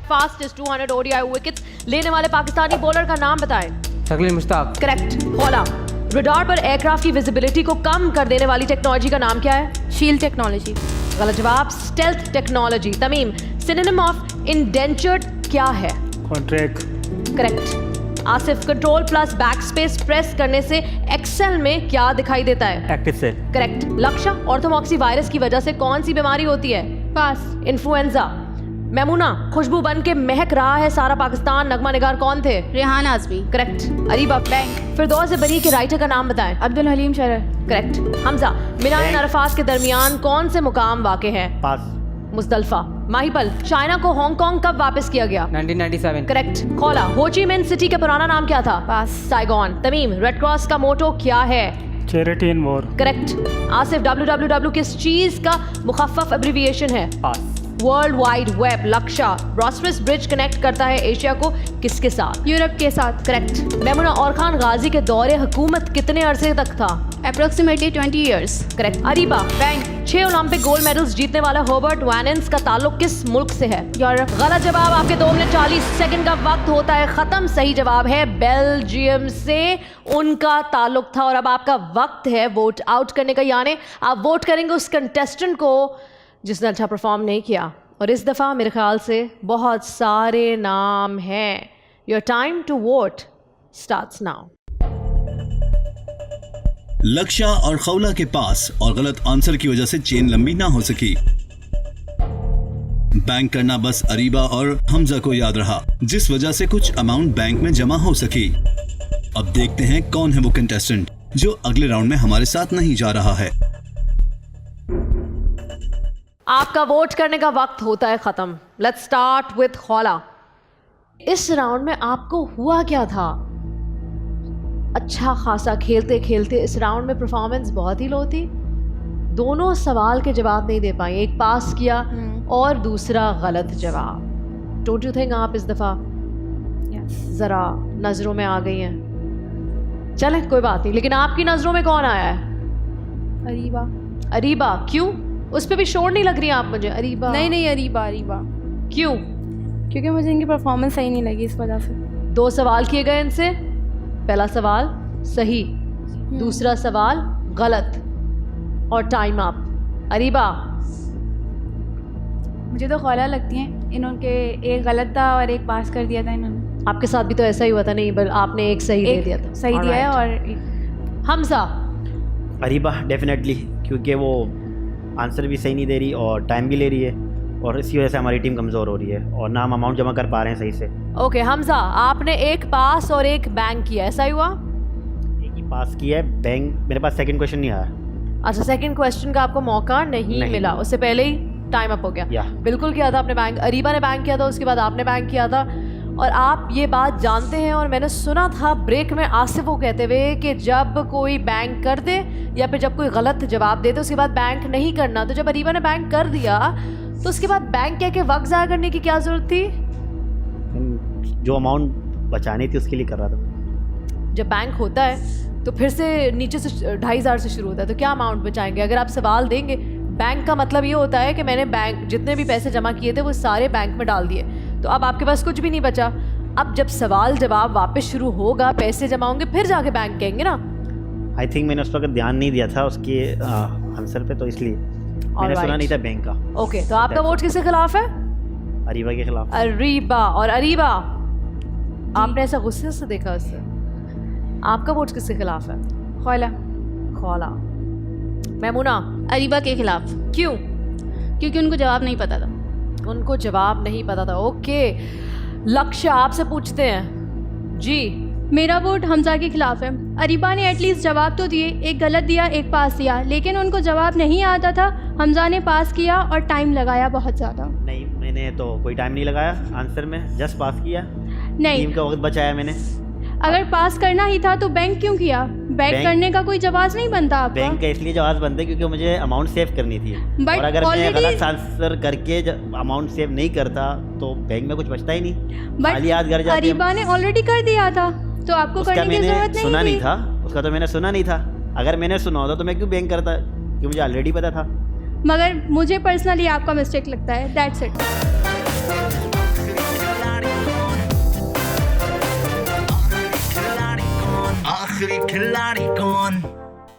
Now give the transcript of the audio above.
Fastest 200 ODI wickets लेने वाले Pakistani bowler का नाम बताएं। तकलील मुश्ताक। करेक्ट। खौला, रडार पर एयरक्राफ्ट की विजिबिलिटी को कम कर देने वाली टेक्नोलॉजी का नाम क्या है? Shield technology. गलत जवाब, stealth technology. Tamim, synonym of indentured क्या है? Contract. Correct. Asif, control plus backspace press करने से एक्सेल में क्या दिखाई देता है? Active cell. Correct. Lakshya, orthomyxo virus की वजह से कौन सी बीमारी होती है? पास। इन्फ्लुएंजा। मैमूना, खुशबू बन के महक रहा है सारा पाकिस्तान, नगमा निगार कौन थे? रेहान आजमी। करेक्ट। अरीबा, बैंक। फिरदौस बरी के राइटर का नाम बताएं। अब्दुल हलीम शरर। करेक्ट। हमजा, मीनार अरफात के दरमियान कौन से मुकाम वाक़े हैं? पास। मुजदलफा। माहिपल, चाइना को हांगकांग कब वापस किया गया? 1997। करेक्ट। खौला, होची मिन सिटी का पुराना नाम क्या था? Pass. Saigon. Tamim, red cross का मोटो क्या है? Charity in war. Correct. Asif, WWW किस चीज का मुखफ़फ़ एब्रिविएशन है? Pass. World wide web. Lakshya, ब्रॉसफेस ब्रिज कनेक्ट करता है एशिया को किसके साथ? यूरोप के साथ। करेक्ट। मैमुना और खान गाजी के दौरे हुकूमत कितने अरसे तक था? Approximately 20 years. Correct. Ariba, bank. 6 Olympic gold medals जीतने वाला हर्बर्ट वैनेंस का ताल्लुक किस मुल्क से है? यूरोप। गलत जवाब, आपके 2 मिनट 40 सेकंड का वक्त होता है खत्म। सही जवाब है बेल्जियम से उनका ताल्लुक था। और अब आपका वक्त है वोट आउट करने का, यानी आप वोट करेंगे उस कंटेस्टेंट को जिसने अच्छा परफॉर्म नहीं किया। और इस दफ़ा मेरे ख्याल से बहुत सारे नाम हैं। Your time to vote starts now. Lakshya और खौला के पास और गलत आंसर की वजह से चेन लंबी ना हो सकी। बैंक करना बस अरीबा और हमजा को याद रहा, जिस वजह से कुछ अमाउंट बैंक में जमा हो सकी। अब देखते हैं कौन है वो कंटेस्टेंट जो अगले राउंड में हमारे साथ नहीं जा रहा है। आपका वोट करने का वक्त होता है खत्म। लेट्स स्टार्ट विद खौला। इस राउंड में आपको हुआ क्या था? अच्छा खासा खेलते खेलते इस राउंड में परफॉर्मेंस बहुत ही लो थी। दोनों सवाल के जवाब नहीं दे पाए, एक पास किया और दूसरा गलत जवाब। डोंट यू थिंक आप इस दफ़ा ज़रा नज़रों में आ गई हैं? चलें कोई बात नहीं, लेकिन आपकी नज़रों में कौन आया है? अरीबा। अरीबा, क्यों? उस पर भी शोर नहीं लग रही आप मुझे। अरीबा नहीं अरीबा। क्यों? क्योंकि मुझे इनकी परफॉर्मेंस सही नहीं लगी, इस वजह से। 2 सवाल किए गए इनसे। पहला सवाल सही, दूसरा सवाल गलत और टाइम अप। अरीबा, मुझे तो खौला लगती हैं, इन्होंने एक गलत था और एक पास कर दिया था इन्होंने। आपके साथ भी तो ऐसा ही हुआ था? नहीं, बल आपने एक सही दे दिया था। सही दिया है। और हमजा, अरीबा डेफिनेटली, क्योंकि वो आंसर भी सही नहीं दे रही और टाइम भी ले रही है, और इसी वजह से हमारी टीम कमज़ोर हो रही है और ना हम अमाउंट जमा कर पा रहे हैं सही से। ओके हमजा, आपने एक पास और एक बैंक किया, ऐसा ही हुआ? एक ही पास किया है, बैंक मेरे पास सेकंड क्वेश्चन नहीं आया। अच्छा, सेकंड क्वेश्चन का आपको मौका नहीं मिला, उससे पहले ही टाइम अप हो गया। बिल्कुल किया था आपने बैंक। अरीबा ने बैंक किया था, उसके बाद आपने बैंक किया था। और आप ये बात जानते हैं, और मैंने सुना था ब्रेक में आसिफ को कहते हुए कि जब कोई बैंक कर दे या फिर जब कोई गलत जवाब दे तो उसके बाद बैंक नहीं करना। तो जब अरीबा ने बैंक कर दिया तो उसके बाद बैंक कह के वक्त ज़ाया करने की क्या ज़रूरत थी? जो अमाउंट बचानी थी उसके लिए कर रहा था। जब बैंक होता है तो फिर से नीचे से 2500 से शुरू होता है, तो क्या अमाउंट बचाएंगे? अगर आप सवाल देंगे, बैंक का मतलब ये होता है कि मैंने बैंक जितने भी पैसे जमा किए थे वो सारे बैंक में डाल दिए, तो अब आपके पास कुछ भी नहीं बचा। अब जब सवाल जवाब वापस शुरू होगा, पैसे जमा होंगे, फिर जाके बैंक कहेंगे ना। आई थिंक मैंने उस वक्त ध्यान नहीं दिया था उसके आंसर पे, तो इसलिए मैंने सुना नहीं था बैंक का। ओके, तो आपका वोट किसके खिलाफ है? अरीबा के खिलाफ। अरीबा। और अरीबा, आपने ऐसा गुस्से से देखा उससे? आपका वोट किसके खिलाफ है? खौला। खौला। मैमूना, अरीबा के खिलाफ। क्यों? क्योंकि उनको जवाब नहीं पता था। उनको जवाब नहीं पता था। ओके, लक्ष्य आपसे पूछते हैं जी। मेरा वोट हमजा के खिलाफ है। अरीबा ने एटलीस्ट जवाब तो दिए, एक गलत दिया एक पास दिया, लेकिन उनको जवाब नहीं आता था। हमजा ने पास किया और टाइम लगाया बहुत ज़्यादा। नहीं, मैंने तो कोई टाइम नहीं लगाया आंसर में, जस्ट पास किया। नहीं, टीम का वक्त बचाया मैंने। अगर पास करना ही था तो बैंक क्यों किया? बैंक करने का कोई जवाब नहीं बनता आपका। बैंक का इसलिए जवाब बनता है क्योंकि मुझे अमाउंट सेव करनी थी। But और अगर मैं already... गलत आंसर करके अमाउंट सेव नहीं करता तो बैंक में कुछ बचता ही नहीं। बट याद कर जाते। अरीबा ने ऑलरेडी कर दिया था, तो आपको करने की जरूरत नहीं सुना थी। नहीं था उसका, तो मैंने सुना नहीं था। अगर मैंने सुना होता तो मैं क्यों बैंक करता, क्योंकि मुझे ऑलरेडी पता था। मगर मुझे पर्सनली आपका मिस्टेक लगता है, दैट्स इट। आखिरी खिलाड़ी कौन?